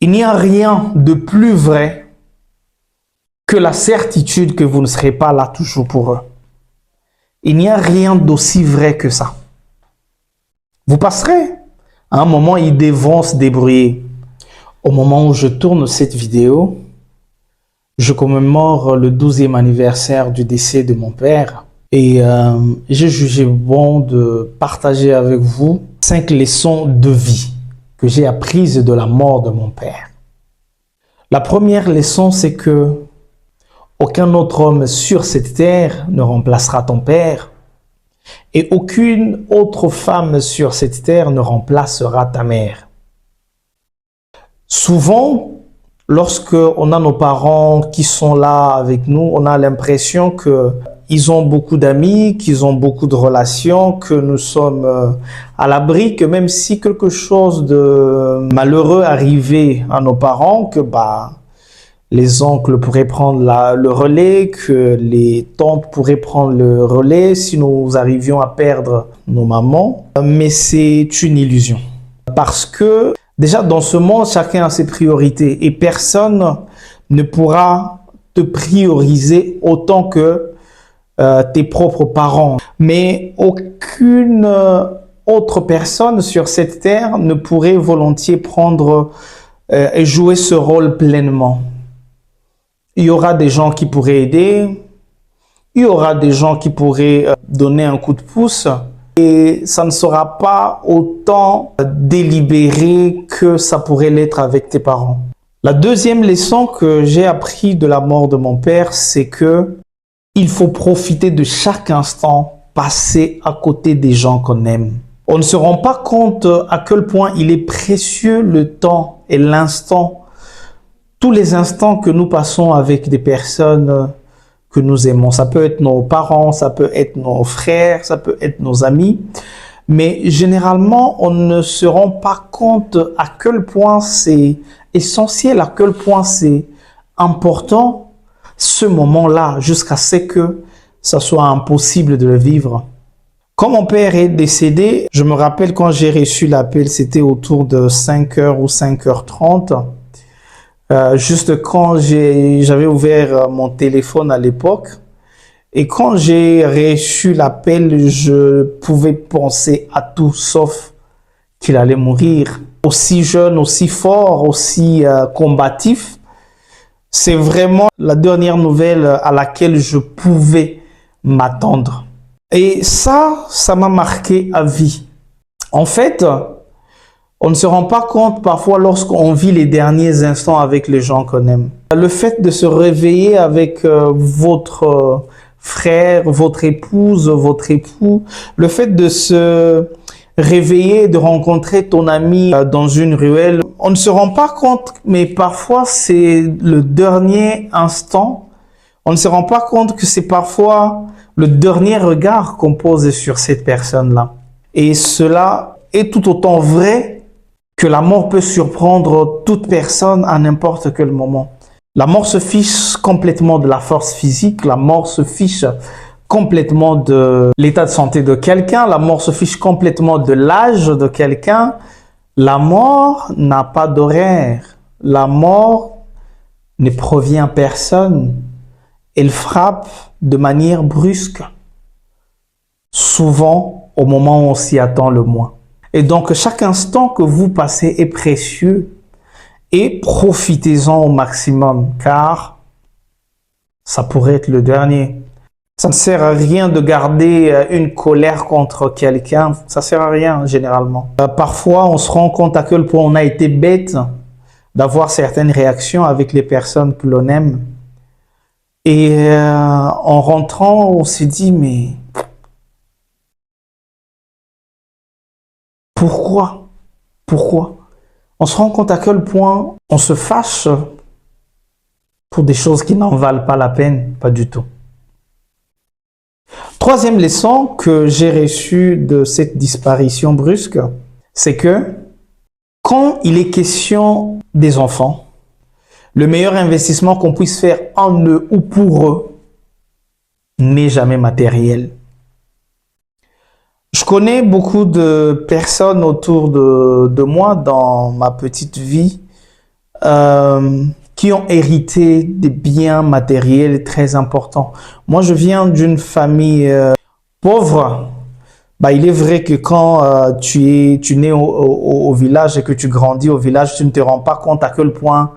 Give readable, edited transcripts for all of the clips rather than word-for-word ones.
Il n'y a rien de plus vrai que la certitude que vous ne serez pas là toujours pour eux. Il n'y a rien d'aussi vrai que ça. Vous passerez. À un moment, ils devront se débrouiller. Au moment où je tourne cette vidéo, je commémore le 12e anniversaire du décès de mon père. Et j'ai jugé bon de partager avec vous 5 leçons de vie que j'ai apprises de la mort de mon père. La première leçon, c'est que aucun autre homme sur cette terre ne remplacera ton père et aucune autre femme sur cette terre ne remplacera ta mère. Souvent, lorsque on a nos parents qui sont là avec nous, on a l'impression qu'ils ont beaucoup d'amis, qu'ils ont beaucoup de relations, que nous sommes à l'abri, que même si quelque chose de malheureux arrivait à nos parents, que les oncles pourraient prendre le relais, que les tantes pourraient prendre le relais si nous arrivions à perdre nos mamans. Mais c'est une illusion. Parce que déjà dans ce monde, chacun a ses priorités et personne ne pourra te prioriser autant que tes propres parents. Mais aucune autre personne sur cette terre ne pourrait volontiers prendre et jouer ce rôle pleinement. Il y aura des gens qui pourraient aider, il y aura des gens qui pourraient donner un coup de pouce et ça ne sera pas autant délibéré que ça pourrait l'être avec tes parents. La deuxième leçon que j'ai appris de la mort de mon père, c'est que il faut profiter de chaque instant passé à côté des gens qu'on aime. On ne se rend pas compte à quel point il est précieux le temps et l'instant. Tous les instants que nous passons avec des personnes que nous aimons, ça peut être nos parents, ça peut être nos frères, ça peut être nos amis, mais généralement, on ne se rend pas compte à quel point c'est essentiel, à quel point c'est important ce moment-là, jusqu'à ce que ça soit impossible de le vivre. Quand mon père est décédé, je me rappelle quand j'ai reçu l'appel, c'était autour de 5h ou 5h30. Juste quand j'avais ouvert mon téléphone à l'époque et quand j'ai reçu l'appel, je pouvais penser à tout sauf qu'il allait mourir. Aussi jeune, aussi fort, aussi combatif, c'est vraiment la dernière nouvelle à laquelle je pouvais m'attendre. Et ça m'a marqué à vie. En fait, on ne se rend pas compte parfois lorsqu'on vit les derniers instants avec les gens qu'on aime. Le fait de se réveiller avec votre frère, votre épouse, votre époux, le fait de se réveiller, de rencontrer ton ami dans une ruelle, on ne se rend pas compte, mais parfois c'est le dernier instant. On ne se rend pas compte que c'est parfois le dernier regard qu'on pose sur cette personne-là. Et cela est tout autant vrai que la mort peut surprendre toute personne à n'importe quel moment. La mort se fiche complètement de la force physique, la mort se fiche complètement de l'état de santé de quelqu'un, la mort se fiche complètement de l'âge de quelqu'un. La mort n'a pas d'horaire, la mort ne provient à personne, elle frappe de manière brusque, souvent au moment où on s'y attend le moins. Et donc, chaque instant que vous passez est précieux et profitez-en au maximum car ça pourrait être le dernier. Ça ne sert à rien de garder une colère contre quelqu'un, ça ne sert à rien généralement. Parfois, on se rend compte à quel point on a été bête d'avoir certaines réactions avec les personnes que l'on aime. Et en rentrant, on s'est dit, mais pourquoi? Pourquoi? On se rend compte à quel point on se fâche pour des choses qui n'en valent pas la peine, pas du tout. Troisième leçon que j'ai reçue de cette disparition brusque, c'est que quand il est question des enfants, le meilleur investissement qu'on puisse faire en eux ou pour eux n'est jamais matériel. Je connais beaucoup de personnes autour de moi dans ma petite vie qui ont hérité des biens matériels très importants. Moi, je viens d'une famille pauvre. Bah, il est vrai que quand tu nais au village et que tu grandis au village, tu ne te rends pas compte à quel point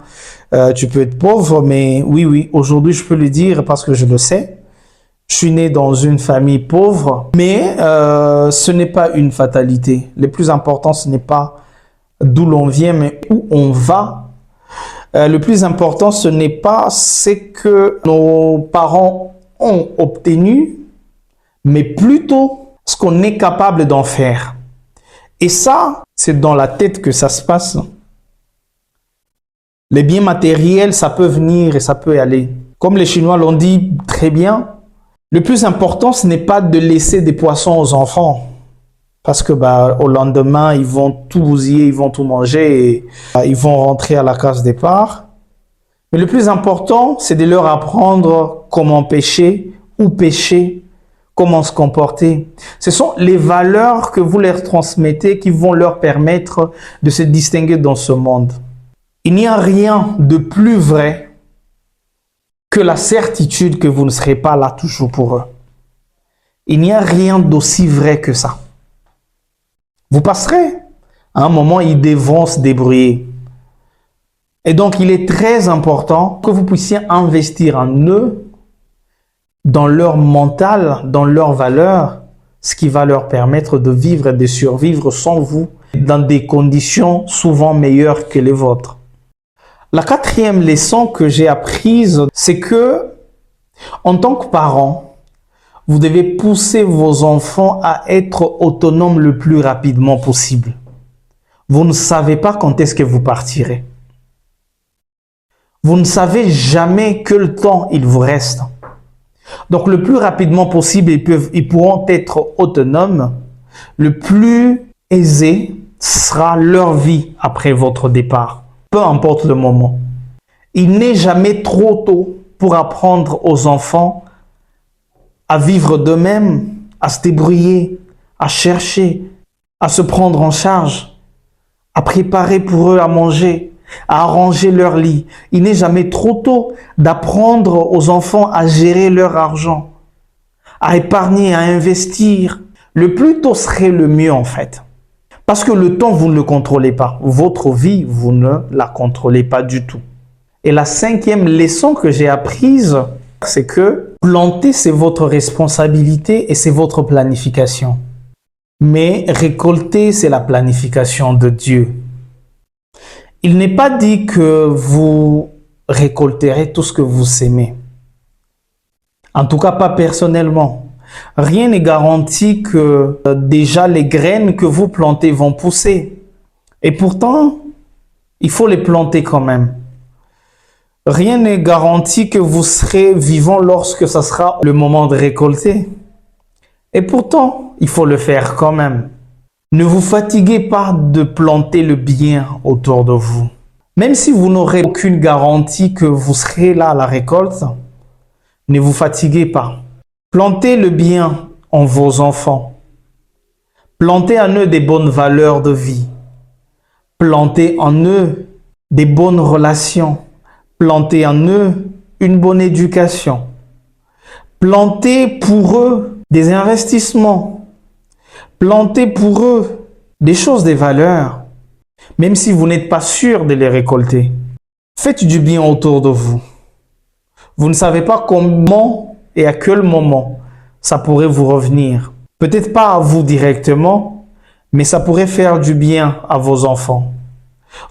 tu peux être pauvre. Mais oui, aujourd'hui, je peux le dire parce que je le sais. Je suis né dans une famille pauvre, mais ce n'est pas une fatalité. Le plus important, ce n'est pas d'où l'on vient, mais où on va. Le plus important, ce n'est pas ce que nos parents ont obtenu, mais plutôt ce qu'on est capable d'en faire. Et ça, c'est dans la tête que ça se passe. Les biens matériels, ça peut venir et ça peut aller. Comme les Chinois l'ont dit très bien, le plus important, ce n'est pas de laisser des poissons aux enfants. Parce que au lendemain, ils vont tout bousiller, ils vont tout manger et ils vont rentrer à la case départ. Mais le plus important, c'est de leur apprendre comment pêcher, où pêcher, comment se comporter. Ce sont les valeurs que vous leur transmettez qui vont leur permettre de se distinguer dans ce monde. Il n'y a rien de plus vrai que la certitude que vous ne serez pas là toujours pour eux. Il n'y a rien d'aussi vrai que ça. Vous passerez. À un moment, ils devront se débrouiller. Et donc, il est très important que vous puissiez investir en eux, dans leur mental, dans leurs valeurs, ce qui va leur permettre de vivre et de survivre sans vous, dans des conditions souvent meilleures que les vôtres. La quatrième leçon que j'ai apprise, c'est que, en tant que parent, vous devez pousser vos enfants à être autonomes le plus rapidement possible. Vous ne savez pas quand est-ce que vous partirez. Vous ne savez jamais quel temps il vous reste. Donc, le plus rapidement possible, ils pourront être autonomes. Le plus aisé sera leur vie après votre départ, peu importe le moment. Il n'est jamais trop tôt pour apprendre aux enfants à vivre d'eux-mêmes, à se débrouiller, à chercher, à se prendre en charge, à préparer pour eux à manger, à arranger leur lit. Il n'est jamais trop tôt d'apprendre aux enfants à gérer leur argent, à épargner, à investir. Le plus tôt serait le mieux en fait. Parce que le temps, vous ne le contrôlez pas. Votre vie, vous ne la contrôlez pas du tout. Et la cinquième leçon que j'ai apprise, c'est que planter, c'est votre responsabilité et c'est votre planification. Mais récolter, c'est la planification de Dieu. Il n'est pas dit que vous récolterez tout ce que vous sémez. En tout cas, pas personnellement. Rien n'est garanti que déjà les graines que vous plantez vont pousser. Et pourtant, il faut les planter quand même. Rien n'est garanti que vous serez vivant lorsque ça sera le moment de récolter. Et pourtant, il faut le faire quand même. Ne vous fatiguez pas de planter le bien autour de vous. Même si vous n'aurez aucune garantie que vous serez là à la récolte, ne vous fatiguez pas. Plantez le bien en vos enfants. Plantez en eux des bonnes valeurs de vie. Plantez en eux des bonnes relations. Plantez en eux une bonne éducation. Plantez pour eux des investissements. Plantez pour eux des choses, des valeurs, même si vous n'êtes pas sûr de les récolter. Faites du bien autour de vous. Vous ne savez pas comment et à quel moment ça pourrait vous revenir. Peut-être pas à vous directement, mais ça pourrait faire du bien à vos enfants.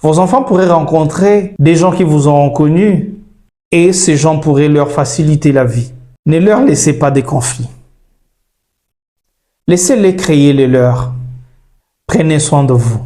Vos enfants pourraient rencontrer des gens qui vous ont connus et ces gens pourraient leur faciliter la vie. Ne leur laissez pas des conflits. Laissez-les créer les leurs. Prenez soin de vous.